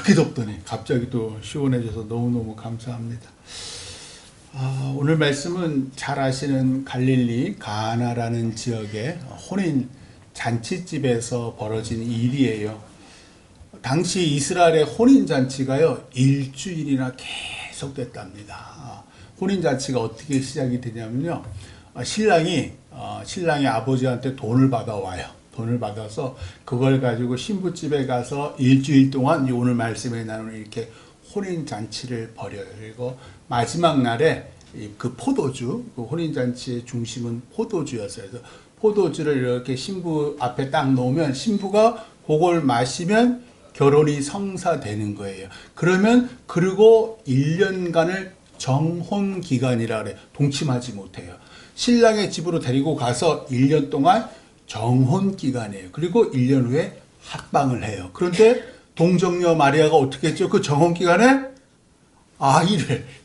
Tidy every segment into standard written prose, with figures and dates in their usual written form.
그렇게 덥더니 갑자기 또 시원해져서 너무너무 감사합니다. 오늘 말씀은 잘 아시는 갈릴리 가나라는 지역의 혼인 잔치집에서 벌어진 일이에요. 당시 이스라엘의 혼인 잔치가요, 일주일이나 계속됐답니다. 혼인 잔치가 어떻게 시작이 되냐면요, 신랑이 아버지한테 돈을 받아와요. 돈을 받아서 그걸 가지고 신부집에 가서 일주일 동안 오늘 말씀에 나누는 이렇게 혼인 잔치를 벌여요. 그리고 마지막 날에 그 포도주, 그 혼인 잔치의 중심은 포도주였어요. 그래서 포도주를 이렇게 신부 앞에 딱 놓으면 신부가 그걸 마시면 결혼이 성사되는 거예요. 그리고 1년간을 정혼 기간이라 그래. 동침하지 못해요. 신랑의 집으로 데리고 가서 1년 동안 정혼 기간이에요. 그리고 1년 후에 합방을 해요. 그런데 동정녀 마리아가 어떻게 했죠? 그 정혼 기간에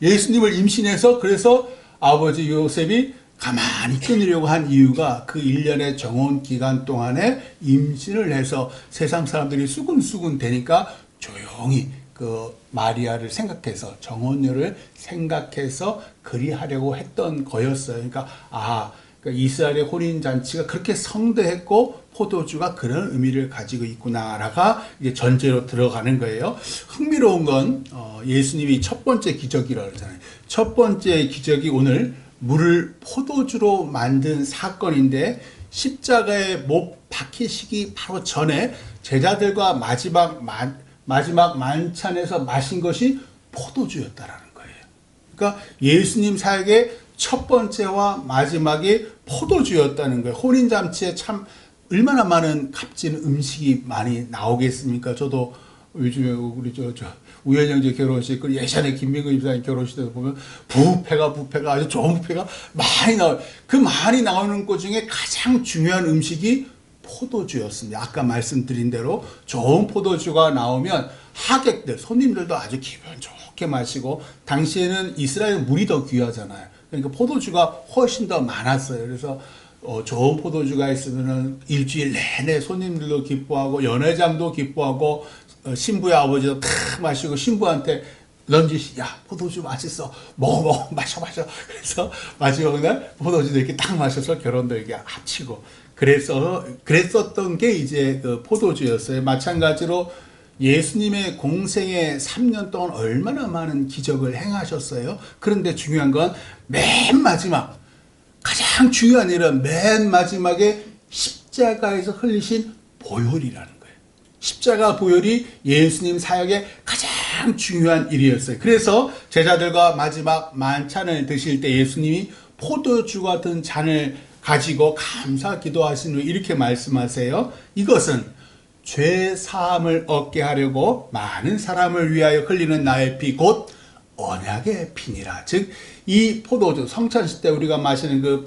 예수님을 임신해서, 그래서 아버지 요셉이 가만히 끊으려고 한 이유가 그 1년의 정혼 기간 동안에 임신을 해서 세상 사람들이 수근수근 되니까 조용히 그 마리아를 생각해서, 정혼녀를 생각해서 그리하려고 했던 거였어요. 그러니까 이스라엘의 혼인잔치가 그렇게 성대했고 포도주가 그런 의미를 가지고 있구나라가 이제 전제로 들어가는 거예요. 흥미로운 건 예수님이 첫 번째 기적이라고 그러잖아요. 첫 번째 기적이 오늘 물을 포도주로 만든 사건인데, 십자가에 못 박히시기 바로 전에 제자들과 마지막 만찬에서 마신 것이 포도주였다라는 거예요. 그러니까 예수님 사역의 첫 번째와 마지막이 포도주였다는 거예요. 혼인잔치에 참 얼마나 많은 값진 음식이 많이 나오겠습니까? 저도 요즘에 우리 우연히 형제 결혼식, 그리고 예전에 김민구 집사님 결혼식에서 보면 뷔페가 아주 좋은 뷔페가 많이 나와요. 그 많이 나오는 것 중에 가장 중요한 음식이 포도주였습니다. 아까 말씀드린 대로 좋은 포도주가 나오면 하객들, 손님들도 아주 기분 좋게 마시고, 당시에는 이스라엘 물이 더 귀하잖아요. 그러니까 포도주가 훨씬 더 많았어요. 그래서 좋은 포도주가 있으면은 일주일 내내 손님들도 기뻐하고 연회장도 기뻐하고 신부의 아버지도 탁 마시고 신부한테 야, 포도주 맛있어. 먹어. 마셔. 그래서 마지막 날 포도주도 이렇게 딱 마셔서 결혼도 이렇게 합치고. 그랬었던 게 이제 그 포도주였어요. 마찬가지로 예수님의 공생의 3년 동안 얼마나 많은 기적을 행하셨어요. 그런데 중요한 건 맨 마지막, 가장 중요한 일은 맨 마지막에 십자가에서 흘리신 보혈이라는 거예요. 십자가 보혈이 예수님 사역의 가장 중요한 일이었어요. 그래서 제자들과 마지막 만찬을 드실 때 예수님이 포도주 같은 잔을 가지고 감사 기도하신 후 이렇게 말씀하세요. 이것은 죄 사함을 얻게 하려고 많은 사람을 위하여 흘리는 나의 피, 곧 언약의 피니라. 즉 이 포도주, 성찬식 때 우리가 마시는 그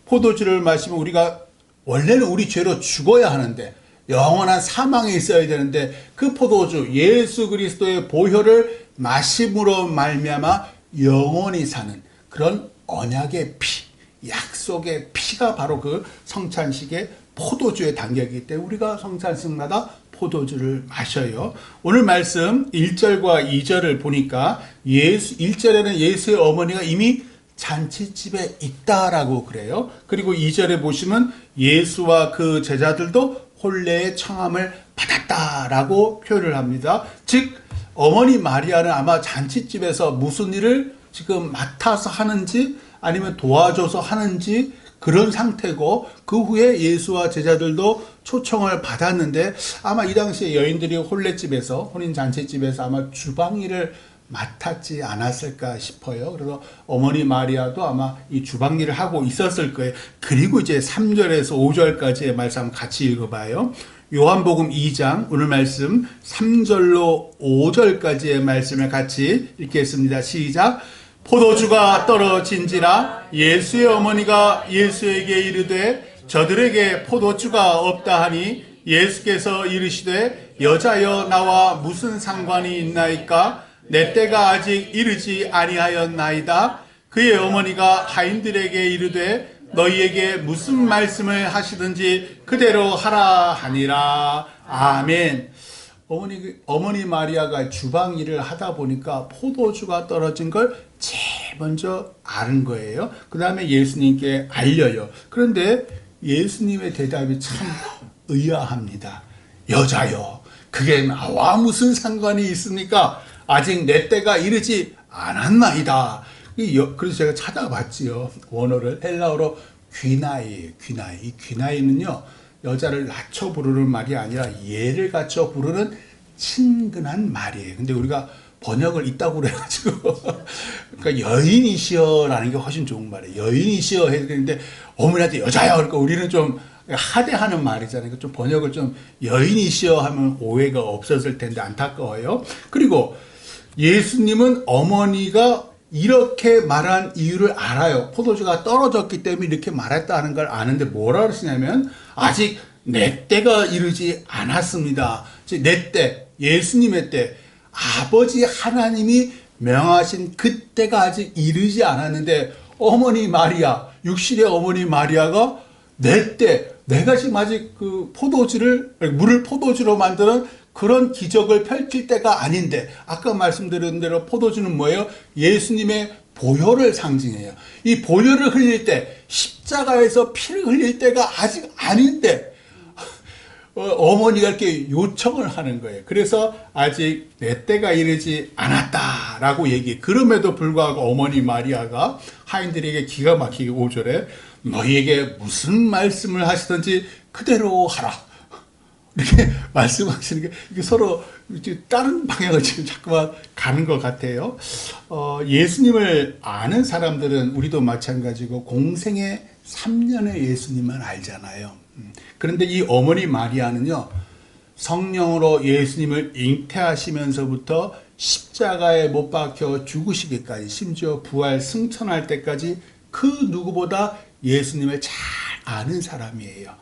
포도주를 마시면 우리가 원래는 우리 죄로 죽어야 하는데, 영원한 사망에 있어야 되는데, 그 포도주 예수 그리스도의 보혈을 마심으로 말미암아 영원히 사는 그런 언약의 피, 약속의 피가 바로 그 성찬식의 포도주에 담겨있기 때문에 우리가 성찬식마다 포도주를 마셔요. 오늘 말씀 1절과 2절을 보니까 1절에는 예수의 어머니가 이미 잔치집에 있다라고 그래요. 그리고 2절에 보시면 예수와 그 제자들도 혼례의 청함을 받았다라고 표현을 합니다. 즉 어머니 마리아는 아마 잔치집에서 무슨 일을 지금 맡아서 하는지 아니면 도와줘서 하는지 그런 상태고, 그 후에 예수와 제자들도 초청을 받았는데 아마 이 당시에 여인들이 혼례집에서, 혼인잔치집에서 아마 주방일을 맡았지 않았을까 싶어요. 그래서 어머니 마리아도 아마 이 주방일을 하고 있었을 거예요. 그리고 이제 3절에서 5절까지의 말씀 같이 읽어봐요. 요한복음 2장 오늘 말씀 3절로 5절까지의 말씀을 같이 읽겠습니다. 시작. 포도주가 떨어진지라 예수의 어머니가 예수에게 이르되 저들에게 포도주가 없다 하니 예수께서 이르시되 여자여 나와 무슨 상관이 있나이까? 내 때가 아직 이르지 아니하였나이다. 그의 어머니가 하인들에게 이르되 너희에게 무슨 말씀을 하시든지 그대로 하라 하니라. 아멘. 어머니 마리아가 주방 일을 하다 보니까 포도주가 떨어진 걸 제일 먼저 아는 거예요. 그 다음에 예수님께 알려요. 그런데 예수님의 대답이 참 의아합니다. 여자여, 그게 나와 무슨 상관이 있습니까? 아직 내 때가 이르지 않았나이다. 그래서 제가 찾아봤지요. 원어를 헬라어로 귀나이예요. 귀나이. 이 귀나이는요, 여자를 낮춰 부르는 말이 아니라 예를 갖춰 부르는 친근한 말이에요. 근데 우리가 번역을 있다고 그래가지고 그러니까 여인이시여라는 게 훨씬 좋은 말이에요. 여인이시여 해야 되는데 어머니한테 여자야 그러니까 우리는 좀 하대하는 말이잖아요. 좀 번역을 좀 여인이시여 하면 오해가 없었을 텐데 안타까워요. 그리고 예수님은 어머니가 이렇게 말한 이유를 알아요. 포도주가 떨어졌기 때문에 이렇게 말했다는 걸 아는데 뭐라 그러시냐면 아직 내 때가 이르지 않았습니다. 즉 내 때, 예수님의 때, 아버지 하나님이 명하신 그때가 아직 이르지 않았는데 어머니 마리아, 육신의 어머니 마리아가 내 때, 내가 지금 아직 그 물을 포도주로 만드는 그런 기적을 펼칠 때가 아닌데, 아까 말씀드린 대로 포도주는 뭐예요? 예수님의 보혈을 상징해요. 이 보혈을 흘릴 때, 십자가에서 피를 흘릴 때가 아직 아닌데, 어머니가 이렇게 요청을 하는 거예요. 그래서 아직 내 때가 이르지 않았다라고 얘기해. 그럼에도 불구하고 어머니 마리아가 하인들에게 기가 막히게 5절에 너희에게 무슨 말씀을 하시든지 그대로 하라. 이렇게 말씀하시는 게 이게 서로 다른 방향을 지금 자꾸만 가는 것 같아요. 예수님을 아는 사람들은 우리도 마찬가지고 공생의 3년의 예수님만 알잖아요. 그런데 이 어머니 마리아는요, 성령으로 예수님을 잉태하시면서부터 십자가에 못 박혀 죽으시기까지, 심지어 부활 승천할 때까지 그 누구보다 예수님을 잘 아는 사람이에요.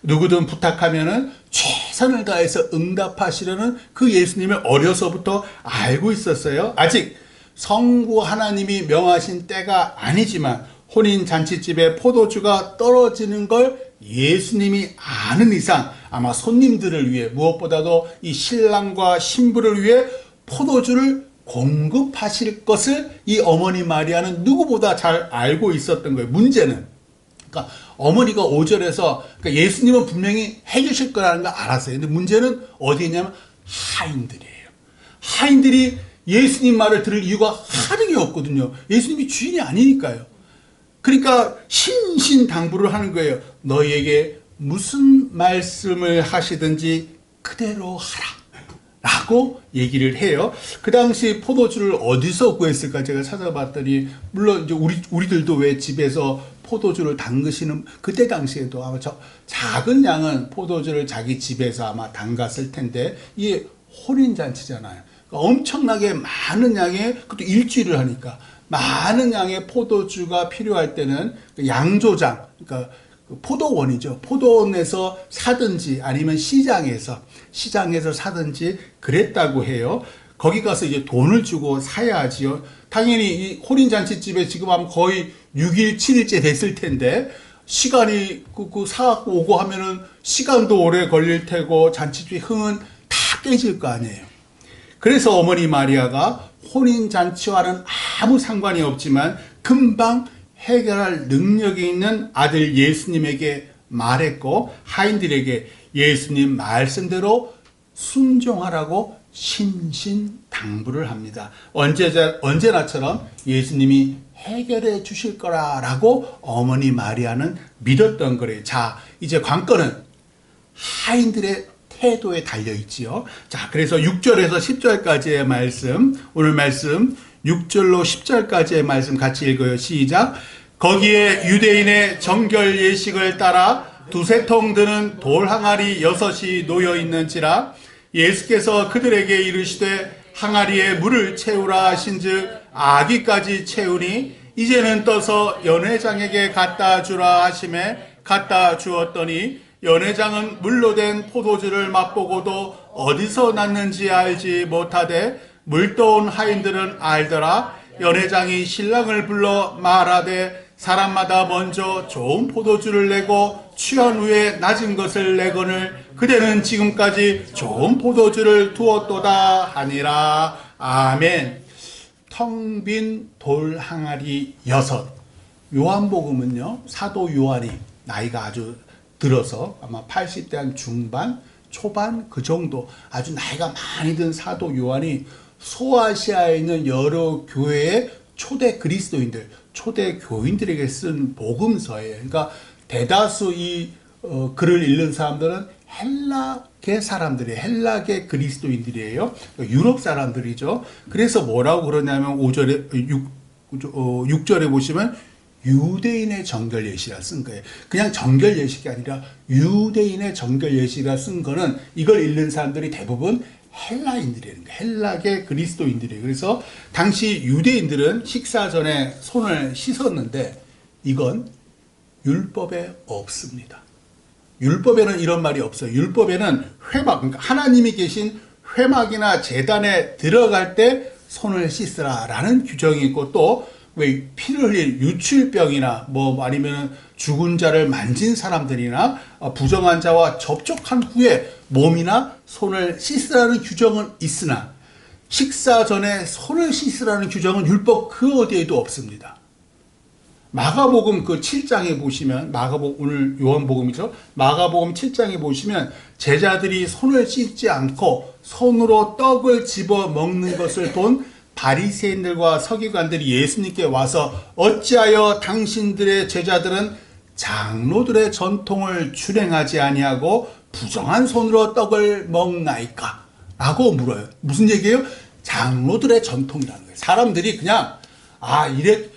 누구든 부탁하면은 최선을 다해서 응답하시려는 그 예수님을 어려서부터 알고 있었어요. 아직 성부 하나님이 명하신 때가 아니지만 혼인 잔치집에 포도주가 떨어지는 걸 예수님이 아는 이상 아마 손님들을 위해 무엇보다도 이 신랑과 신부를 위해 포도주를 공급하실 것을 이 어머니 마리아는 누구보다 잘 알고 있었던 거예요. 문제는 그러니까 어머니가 5절에서 그러니까 예수님은 분명히 해주실 거라는 걸 알았어요. 근데 문제는 어디 있냐면 하인들이에요. 하인들이 예수님 말을 들을 이유가 하등이 없거든요. 예수님이 주인이 아니니까요. 그러니까 신신당부를 하는 거예요. 너희에게 무슨 말씀을 하시든지 그대로 하라. 라고 얘기를 해요. 그 당시 포도주를 어디서 구했을까 제가 찾아봤더니 물론 이제 우리들도 왜 집에서 포도주를 담그시는 그때 당시에도 아마 작은 양은 포도주를 자기 집에서 아마 담갔을 텐데 이게 혼인잔치잖아요. 그러니까 엄청나게 많은 양의 그것도 일주일을 하니까 많은 양의 포도주가 필요할 때는 양조장 그러니까 포도원이죠. 포도원에서 사든지 아니면 시장에서 사든지 그랬다고 해요. 거기 가서 이제 돈을 주고 사야지요. 당연히 이 혼인잔치집에 지금 하면 거의 6일, 7일째 됐을 텐데 시간이 사갖고 오고 하면은 시간도 오래 걸릴 테고 잔치집의 흥은 다 깨질 거 아니에요. 그래서 어머니 마리아가 혼인잔치와는 아무 상관이 없지만 금방 해결할 능력이 있는 아들 예수님에게 말했고 하인들에게 예수님 말씀대로 순종하라고 신신당부를 합니다. 언제나처럼 예수님이 해결해 주실 거라고 어머니 마리아는 믿었던 거래요. 자, 이제 관건은 하인들의 태도에 달려있지요. 자, 그래서 6절에서 10절까지의 말씀, 오늘 말씀 6절로 10절까지의 말씀 같이 읽어요. 시작. 거기에 유대인의 정결 예식을 따라 두세 통 드는 돌 항아리 6이 놓여 있는지라 예수께서 그들에게 이르시되 항아리에 물을 채우라 하신즉 아기까지 채우니 이제는 떠서 연회장에게 갖다 주라 하심에 갖다 주었더니 연회장은 물로 된 포도주를 맛보고도 어디서 났는지 알지 못하되 물떠온 하인들은 알더라. 연회장이 신랑을 불러 말하되 사람마다 먼저 좋은 포도주를 내고 취한 후에 낮은 것을 내거늘 그대는 지금까지 좋은 포도주를 두었도다 하니라. 아멘. 텅 빈 돌 항아리 6. 요한복음은요, 사도 요한이 나이가 아주 들어서 아마 80대 한 중반, 초반 그 정도 아주 나이가 많이 든 사도 요한이 소아시아에 있는 여러 교회의 초대 그리스도인들, 초대 교인들에게 쓴 복음서예요. 그러니까 대다수 이 글을 읽는 사람들은 헬라계 사람들이에요. 헬라계 그리스도인들이에요. 유럽 사람들이죠. 그래서 뭐라고 그러냐면 6절에 보시면 유대인의 정결 예시라 쓴 거예요. 그냥 정결 예식이 아니라 유대인의 정결 예시라 쓴 거는 이걸 읽는 사람들이 대부분 헬라인들이라는 거예요. 헬라계 그리스도인들이에요. 그래서 당시 유대인들은 식사 전에 손을 씻었는데 이건 율법에 없습니다. 율법에는 이런 말이 없어요. 율법에는 회막, 그러니까 하나님이 계신 회막이나 제단에 들어갈 때 손을 씻으라라는 규정이 있고 또 왜 피를 흘릴 유출병이나 뭐 아니면 죽은 자를 만진 사람들이나 부정한 자와 접촉한 후에 몸이나 손을 씻으라는 규정은 있으나 식사 전에 손을 씻으라는 규정은 율법 그 어디에도 없습니다. 마가복음 그 7장에 보시면 오늘 요한복음이죠. 마가복음 7장에 보시면 제자들이 손을 씻지 않고 손으로 떡을 집어 먹는 것을 본 바리새인들과 서기관들이 예수님께 와서 어찌하여 당신들의 제자들은 장로들의 전통을 준행하지 아니하고 부정한 손으로 떡을 먹나이까? 라고 물어요. 무슨 얘기예요? 장로들의 전통이라는 거예요. 사람들이 그냥 이래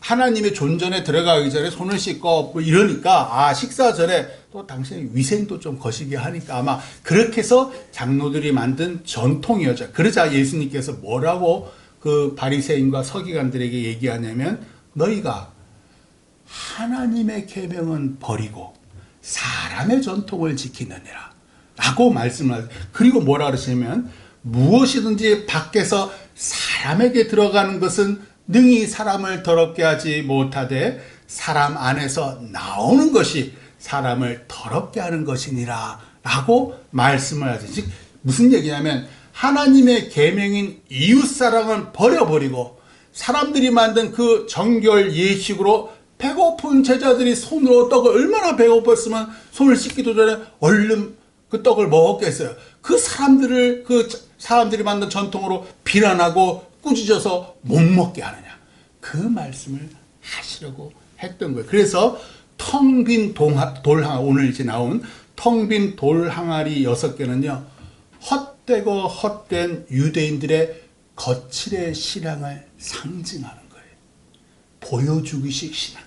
하나님의 존전에 들어가기 전에 손을 씻고 뭐 이러니까 식사 전에 또 당신의 위생도 좀 거시기 하니까 아마 그렇게 해서 장로들이 만든 전통이었죠. 그러자 예수님께서 뭐라고 그 바리새인과 서기관들에게 얘기하냐면 너희가 하나님의 계명은 버리고 사람의 전통을 지키느니라 라고 말씀을 그리고 뭐라 그러시냐면 무엇이든지 밖에서 사람에게 들어가는 것은 능히 사람을 더럽게 하지 못하되 사람 안에서 나오는 것이 사람을 더럽게 하는 것이니라 라고 말씀을 하죠. 즉 무슨 얘기냐면 하나님의 계명인 이웃사랑은 버려버리고 사람들이 만든 그 정결 예식으로 배고픈 제자들이 손으로 떡을 얼마나 배고팠으면 손을 씻기도 전에 얼른 그 떡을 먹었겠어요. 그 사람들이 만든 전통으로 비난하고 꾸짖어서 못 먹게 하느냐. 그 말씀을 하시려고 했던 거예요. 그래서 텅 빈 돌항아리, 오늘 이제 나온 텅 빈 돌항아리 6개는요. 헛되고 헛된 유대인들의 거칠의 신앙을 상징하는 거예요. 보여주기식 신앙.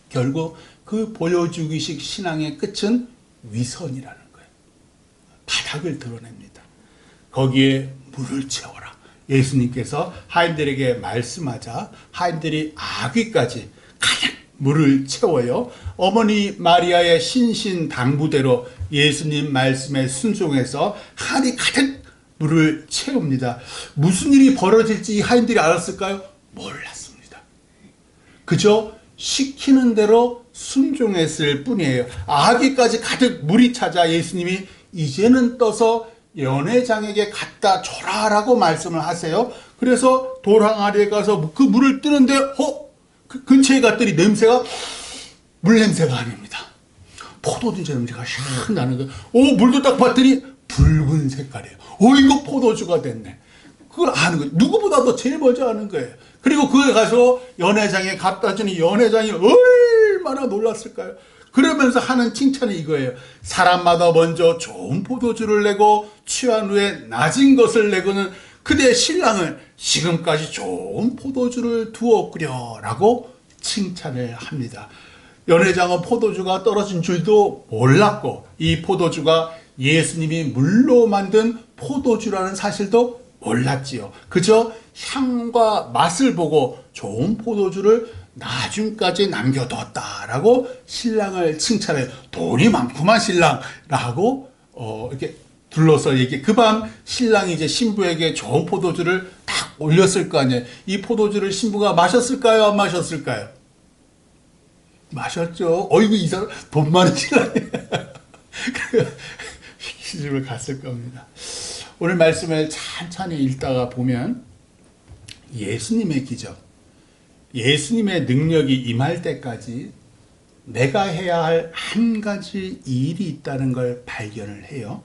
결국 그 보여주기식 신앙의 끝은 위선이라는 거예요. 바닥을 드러냅니다. 거기에 물을 채워라. 예수님께서 하인들에게 말씀하자 하인들이 아귀까지 가득 물을 채워요. 어머니 마리아의 신신당부대로 예수님 말씀에 순종해서 한이 가득 물을 채웁니다. 무슨 일이 벌어질지 하인들이 알았을까요? 몰랐습니다. 그저 시키는 대로 순종했을 뿐이에요. 아귀까지 가득 물이 차자 예수님이 이제는 떠서 연회장에게 갖다 줘라라고 말씀을 하세요. 그래서 돌항아리에 가서 그 물을 뜨는데 그 근처에 갔더니 냄새가 물 냄새가 아닙니다. 포도주 냄새가 샥 나는 거예요. 물도 딱 봤더니 붉은 색깔이에요. 이거 포도주가 됐네. 그걸 아는 거예요. 누구보다도 제일 먼저 아는 거예요. 그리고 그걸 가서 연회장에 갖다 주니 연회장이 얼마나 놀랐을까요? 그러면서 하는 칭찬이 이거예요. 사람마다 먼저 좋은 포도주를 내고 취한 후에 낮은 것을 내고는 그대 신랑을 지금까지 좋은 포도주를 두었구려 라고 칭찬을 합니다. 연회장은 포도주가 떨어진 줄도 몰랐고 이 포도주가 예수님이 물로 만든 포도주라는 사실도 몰랐지요. 그저 향과 맛을 보고 좋은 포도주를 나중까지 남겨뒀다라고 신랑을 칭찬해요. 돈이 많구만 신랑라고 이렇게 둘러서 얘기. 그 밤 신랑이 이제 신부에게 좋은 포도주를 딱 올렸을 거 아니에요. 이 포도주를 신부가 마셨을까요? 안 마셨을까요? 마셨죠. 어이구 이 사람 돈 많은 신랑이에요. 시집을 갔을 겁니다. 오늘 말씀을 천천히 읽다가 보면 예수님의 기적, 예수님의 능력이 임할 때까지 내가 해야 할 한 가지 일이 있다는 걸 발견을 해요.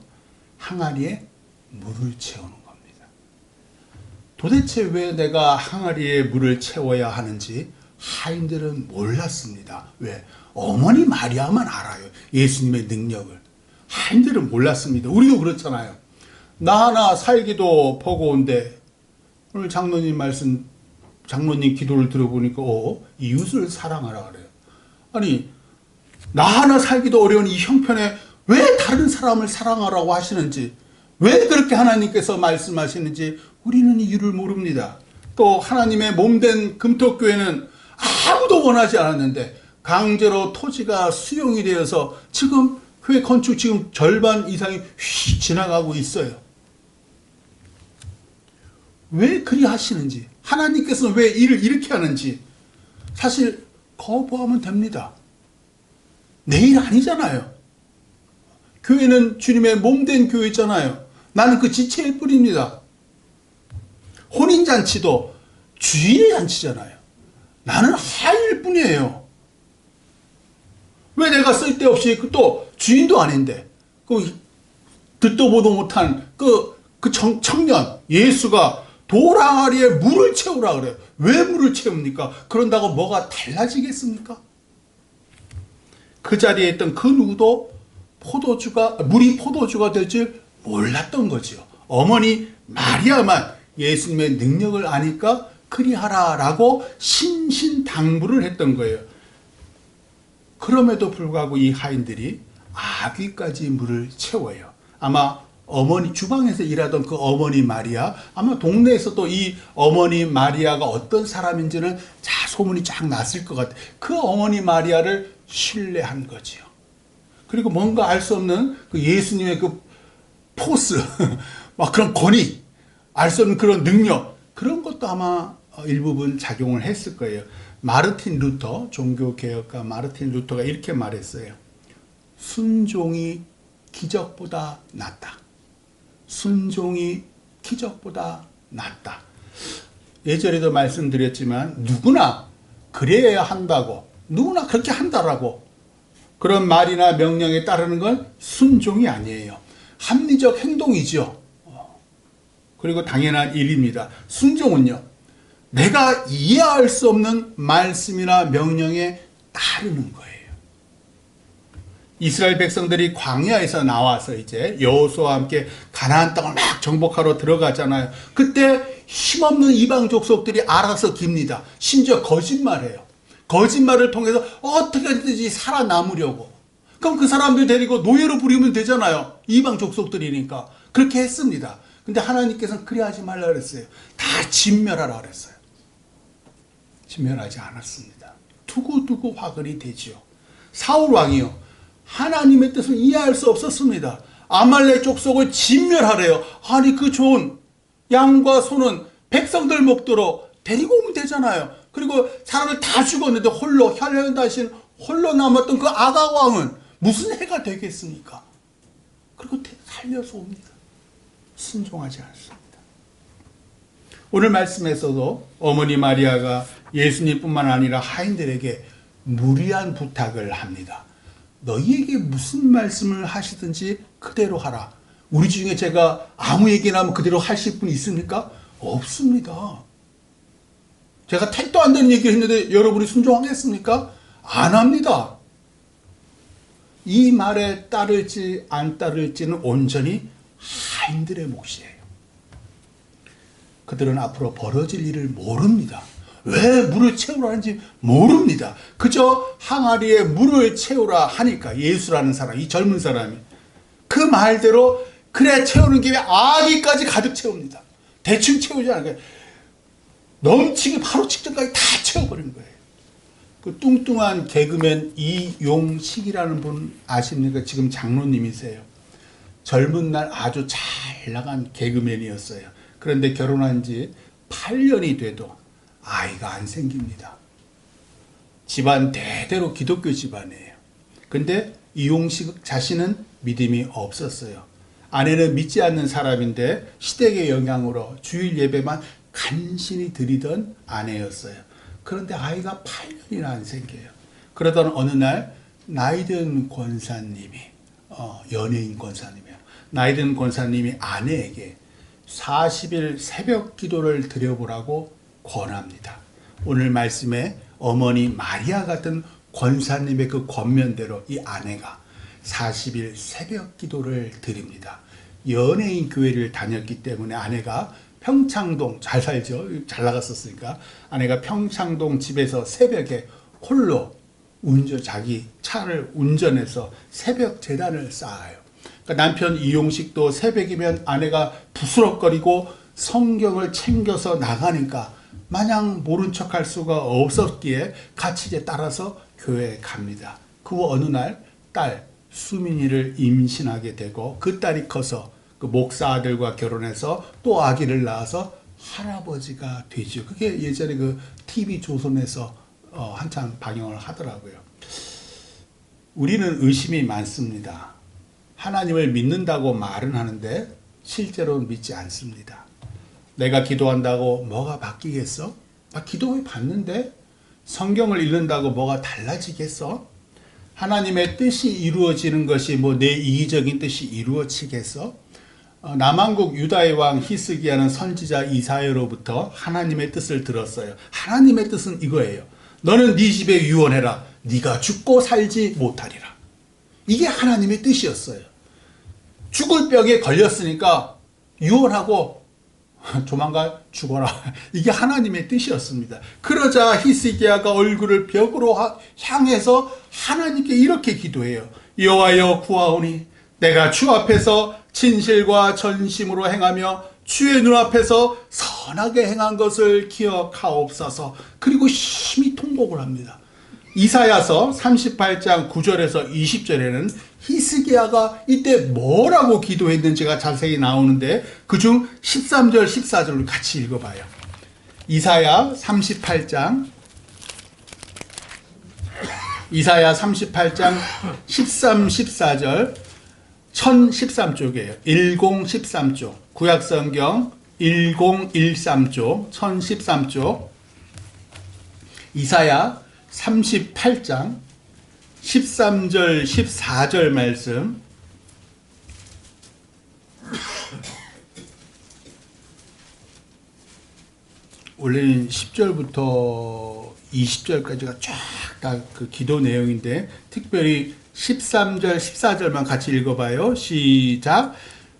항아리에 물을 채우는 겁니다. 도대체 왜 내가 항아리에 물을 채워야 하는지 하인들은 몰랐습니다. 왜? 어머니 마리아만 알아요. 예수님의 능력을. 하인들은 몰랐습니다. 우리도 그렇잖아요. 나 하나 살기도 버거운데 오늘 장로님 기도를 들어보니까 이웃을 사랑하라 그래요. 아니 나 하나 살기도 어려운 이 형편에 왜 다른 사람을 사랑하라고 하시는지, 왜 그렇게 하나님께서 말씀하시는지 우리는 이유를 모릅니다. 또 하나님의 몸된 금토교회는 아무도 원하지 않았는데 강제로 토지가 수용이 되어서 지금 교회 건축 지금 절반 이상이 휙 지나가고 있어요. 왜 그리 하시는지, 하나님께서는 왜 일을 이렇게 하는지 사실 거부하면 됩니다. 내 일 아니잖아요. 교회는 주님의 몸된 교회잖아요. 나는 그 지체일 뿐입니다. 혼인잔치도 주인의 잔치잖아요. 나는 하인일 뿐이에요. 왜 내가 쓸데없이 또 주인도 아닌데 듣도 보도 못한 청년 예수가 돌항아리에 물을 채우라 그래요. 왜 물을 채웁니까? 그런다고 뭐가 달라지겠습니까? 그 자리에 있던 그 누구도 물이 포도주가 될 줄 몰랐던 거죠. 어머니 마리아만 예수님의 능력을 아니까 그리하라라고 신신당부를 했던 거예요. 그럼에도 불구하고 이 하인들이 아귀까지 물을 채워요. 아마 어머니 주방에서 일하던 그 어머니 마리아, 아마 동네에서도 이 어머니 마리아가 어떤 사람인지는 소문이 쫙 났을 것 같아요. 그 어머니 마리아를 신뢰한 거지요. 그리고 뭔가 알 수 없는 그 예수님의 그 포스, 막 그런 권위, 알 수 없는 그런 능력, 그런 것도 아마 일부분 작용을 했을 거예요. 마르틴 루터, 종교개혁가 마르틴 루터가 이렇게 말했어요. 순종이 기적보다 낫다. 순종이 기적보다 낫다. 예전에도 말씀드렸지만 누구나 그래야 한다고, 누구나 그렇게 한다라고 그런 말이나 명령에 따르는 건 순종이 아니에요. 합리적 행동이죠. 그리고 당연한 일입니다. 순종은요, 내가 이해할 수 없는 말씀이나 명령에 따르는 거예요. 이스라엘 백성들이 광야에서 나와서 이제 여호수아와 함께 가나안 땅을 막 정복하러 들어가잖아요. 그때 힘없는 이방 족속들이 알아서 깁니다. 심지어 거짓말해요. 거짓말을 통해서 어떻게든지 살아남으려고. 그럼 그 사람들 데리고 노예로 부리면 되잖아요. 이방 족속들이니까. 그렇게 했습니다. 근데 하나님께서는 그래 하지 말라 그랬어요. 다 진멸하라 그랬어요. 진멸하지 않았습니다. 두고두고 화근이 되지요. 사울 왕이요, 하나님의 뜻을 이해할 수 없었습니다. 아말렉 족속을 진멸하래요. 아니 그 좋은 양과 소는 백성들 먹도록 데리고 오면 되잖아요. 그리고 사람을 다 죽었는데 홀로 혈련다신 홀로 남았던 그 아각 왕은 무슨 해가 되겠습니까? 그리고 살려서 옵니다. 순종하지 않습니다. 오늘 말씀에서도 어머니 마리아가 예수님뿐만 아니라 하인들에게 무리한 부탁을 합니다. 너희에게 무슨 말씀을 하시든지 그대로 하라. 우리 중에 제가 아무 얘기나 하면 그대로 하실 분 있습니까? 없습니다. 제가 택도 안 되는 얘기를 했는데 여러분이 순종하겠습니까? 안 합니다. 이 말에 따를지 안 따를지는 온전히 하인들의 몫이에요. 그들은 앞으로 벌어질 일을 모릅니다. 왜 물을 채우라는지 모릅니다. 그저 항아리에 물을 채우라 하니까 예수라는 사람, 이 젊은 사람이 그 말대로 그래 채우는 김에 아기까지 가득 채웁니다. 대충 채우지 않아요. 넘치기 바로 직전까지 다 채워버린 거예요. 그 뚱뚱한 개그맨 이용식이라는 분 아십니까? 지금 장로님이세요. 젊은 날 아주 잘 나간 개그맨이었어요. 그런데 결혼한 지 8년이 돼도 아이가 안 생깁니다. 집안 대대로 기독교 집안이에요. 근데 이용식 자신은 믿음이 없었어요. 아내는 믿지 않는 사람인데 시댁의 영향으로 주일 예배만 간신히 드리던 아내였어요. 그런데 아이가 8년이나 안 생겨요. 그러던 어느 날 나이든 권사님이 연예인 권사님이에요. 나이든 권사님이 아내에게 40일 새벽 기도를 드려보라고 권합니다. 오늘 말씀에 어머니 마리아 같은 권사님의 그 권면대로 이 아내가 40일 새벽 기도를 드립니다. 연예인 교회를 다녔기 때문에 아내가 평창동, 잘 살죠? 잘 나갔었으니까. 아내가 평창동 집에서 새벽에 홀로 자기 차를 운전해서 새벽 제단을 쌓아요. 그러니까 남편 이용식도 새벽이면 아내가 부스럭거리고 성경을 챙겨서 나가니까 마냥 모른 척할 수가 없었기에 같이 이제 따라서 교회에 갑니다. 그 후 어느 날 딸 수민이를 임신하게 되고 그 딸이 커서 그 목사 아들과 결혼해서 또 아기를 낳아서 할아버지가 되죠. 그게 예전에 그 TV 조선에서 한참 방영을 하더라고요. 우리는 의심이 많습니다. 하나님을 믿는다고 말은 하는데 실제로는 믿지 않습니다. 내가 기도한다고 뭐가 바뀌겠어? 기도해 봤는데 성경을 읽는다고 뭐가 달라지겠어? 하나님의 뜻이 이루어지는 것이 내 이기적인 뜻이 이루어지겠어? 남왕국 유다의 왕 히스기야는 선지자 이사야로부터 하나님의 뜻을 들었어요. 하나님의 뜻은 이거예요. 너는 네 집에 유언해라. 네가 죽고 살지 못하리라. 이게 하나님의 뜻이었어요. 죽을 병에 걸렸으니까 유언하고 조만간 죽어라. 이게 하나님의 뜻이었습니다. 그러자 히스기야가 얼굴을 벽으로 향해서 하나님께 이렇게 기도해요. 여호와여 구하오니 내가 주 앞에서 진실과 전심으로 행하며 주의 눈앞에서 선하게 행한 것을 기억하옵소서. 그리고 심히 통곡을 합니다. 이사야서 38장 9절에서 20절에는 히스기야가 이때 뭐라고 기도했는지가 자세히 나오는데 그중 13절 14절을 같이 읽어봐요. 이사야 38장 13, 14절 1013쪽이에요. 1013쪽 구약성경 1013쪽 1013쪽 이사야 38장 13절 14절 말씀 원래는 10절부터 20절까지가 쫙 다 그 기도 내용인데 특별히 13절 14절만 같이 읽어봐요. 시작.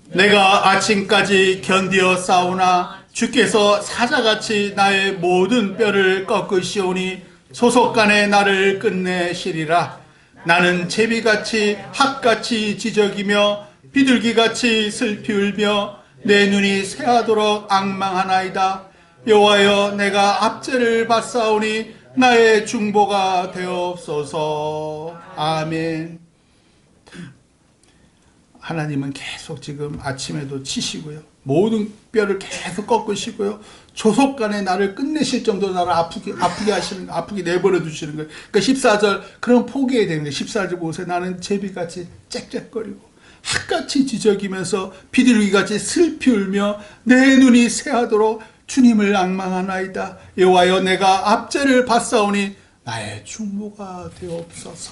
내가 아침까지 견디어 싸우나 주께서 사자같이 나의 모든 뼈를 꺾으시오니 소속간에 나를 끝내시리라. 나는 제비같이 학같이 지적이며 비둘기같이 슬피 울며 내 눈이 새하도록 앙망하나이다. 여호와여 내가 압제를 받사오니 나의 중보가 되옵소서. 아멘. 하나님은 계속 지금 아침에도 치시고요. 모든 뼈를 계속 꺾으시고요. 조속간에 나를 끝내실 정도로 나를 아프게 하시는, 아프게 내버려 두시는 거예요. 그러니까 14절, 그럼 포기해야 되는데 14절 보세요. 나는 제비같이 짹짹거리고 학같이 지저귀면서 비둘기같이 슬피 울며 내 눈이 새하도록 주님을 앙망하나이다. 여호와여 내가 압제를 받사오니 나의 중보가 되옵소서.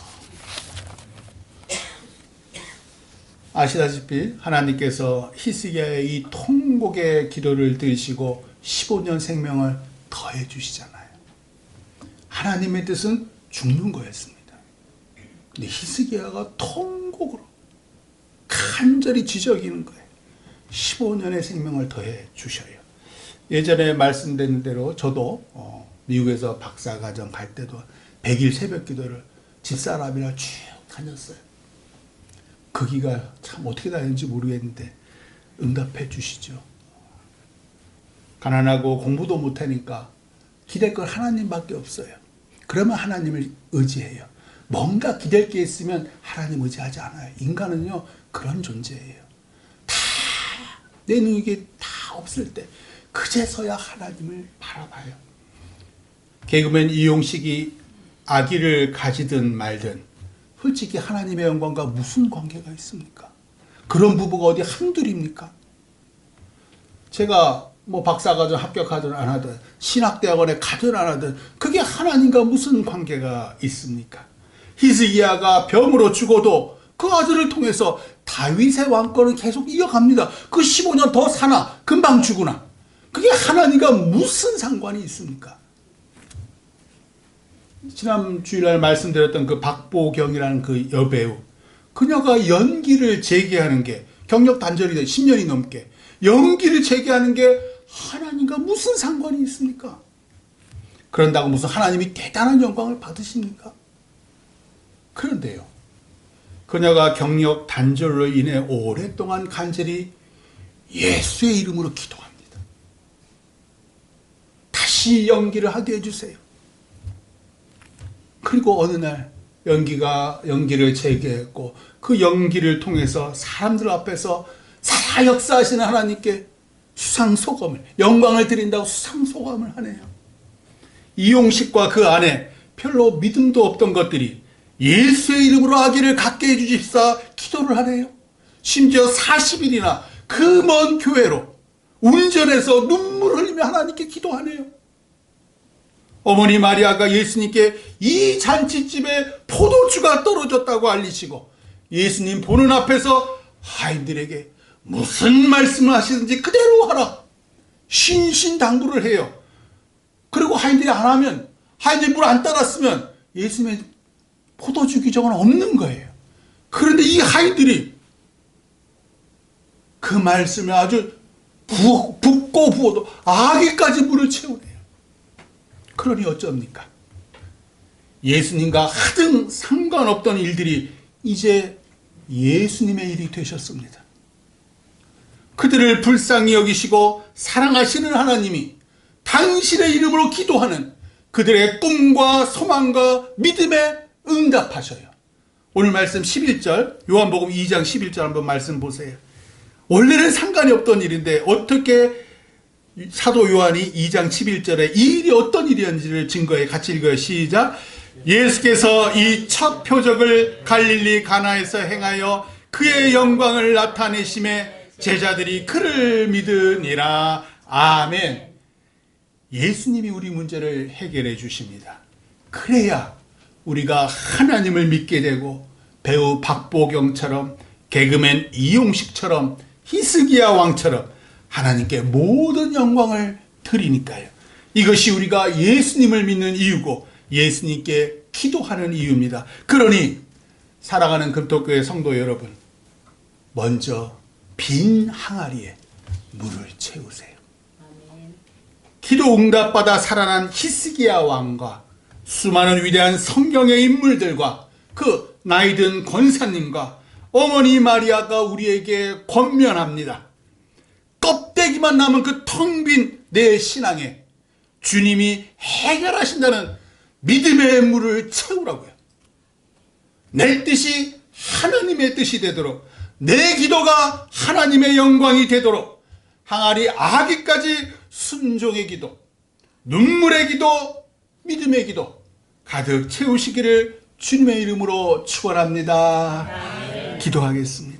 아시다시피 하나님께서 히스기야의 이 통곡의 기도를 들으시고 15년 생명을 더해 주시잖아요. 하나님의 뜻은 죽는 거였습니다. 근데 히스기야가 통곡으로 간절히 지저귀는 거예요. 15년의 생명을 더해 주셔요. 예전에 말씀드린 대로 저도 미국에서 박사과정 갈 때도 100일 새벽 기도를 집사람이랑 쭉 다녔어요. 거기가 참 어떻게 다녔는지 모르겠는데 응답해 주시죠. 가난하고 공부도 못하니까 기댈 건 하나님밖에 없어요. 그러면 하나님을 의지해요. 뭔가 기댈 게 있으면 하나님 의지하지 않아요. 인간은요 그런 존재예요. 다 내 눈이 다 없을 때 그제서야 하나님을 바라봐요. 개그맨 이용식이 아기를 가지든 말든 솔직히 하나님의 영광과 무슨 관계가 있습니까? 그런 부부가 어디 한둘입니까? 제가 뭐 박사과정 합격하든 안 하든 신학대학원에 가든 안 하든 그게 하나님과 무슨 관계가 있습니까? 히스기야가 병으로 죽어도 그 아들을 통해서 다윗의 왕권을 계속 이어갑니다. 그 15년 더 사나 금방 죽으나 그게 하나님과 무슨 상관이 있습니까? 지난 주일날 말씀드렸던 그 박보경이라는 그 여배우, 그녀가 연기를 재개하는 게 경력 단절이 돼 10년이 넘게 연기를 재개하는 게 하나님과 무슨 상관이 있습니까? 그런다고 무슨 하나님이 대단한 영광을 받으십니까? 그런데요, 그녀가 경력 단절로 인해 오랫동안 간절히 예수의 이름으로 기도합니다. 다시 연기를 하게 해주세요. 그리고 어느 날 연기를 재개했고 그 연기를 통해서 사람들 앞에서 살아 역사하시는 하나님께 수상소감을, 영광을 드린다고 수상소감을 하네요. 이용식과 그 아내 별로 믿음도 없던 것들이 예수의 이름으로 아기를 갖게 해주십사 기도를 하네요. 심지어 40일이나 그 먼 교회로 운전해서 눈물 흘리며 하나님께 기도하네요. 어머니 마리아가 예수님께 이 잔치집에 포도주가 떨어졌다고 알리시고 예수님 보는 앞에서 하인들에게 무슨 말씀을 하시든지 그대로 하라 신신당부를 해요. 그리고 하인들이 안 하면, 하인들이 물 안 따랐으면 예수님의 포도주 기적은 없는 거예요. 그런데 이 하인들이 그 말씀에 아주 붓고 부어도 아기까지 물을 채우네요. 그러니 어쩝니까? 예수님과 하등 상관없던 일들이 이제 예수님의 일이 되셨습니다. 그들을 불쌍히 여기시고 사랑하시는 하나님이 당신의 이름으로 기도하는 그들의 꿈과 소망과 믿음에 응답하셔요. 오늘 말씀 11절, 요한복음 2장 11절 한번 말씀 보세요. 원래는 상관이 없던 일인데 어떻게 사도 요한이 2장 11절에 이 일이 어떤 일이었는지를 증거해. 같이 읽어요. 시작. 예수께서 이 첫 표적을 갈릴리 가나에서 행하여 그의 영광을 나타내심에 제자들이 그를 믿으니라. 아멘. 예수님이 우리 문제를 해결해 주십니다. 그래야 우리가 하나님을 믿게 되고 배우 박보경처럼 개그맨 이용식처럼 히스기야 왕처럼 하나님께 모든 영광을 드리니까요. 이것이 우리가 예수님을 믿는 이유고 예수님께 기도하는 이유입니다. 그러니 사랑하는 금토교회 성도 여러분, 먼저 빈 항아리에 물을 채우세요. 기도 응답받아 살아난 히스기야 왕과 수많은 위대한 성경의 인물들과 그 나이든 권사님과 어머니 마리아가 우리에게 권면합니다. 껍데기만 남은 그 텅 빈 내 신앙에 주님이 해결하신다는 믿음의 물을 채우라고요. 내 뜻이 하나님의 뜻이 되도록, 내 기도가 하나님의 영광이 되도록 항아리 아기까지 순종의 기도, 눈물의 기도, 믿음의 기도 가득 채우시기를 주님의 이름으로 축원합니다. 기도하겠습니다.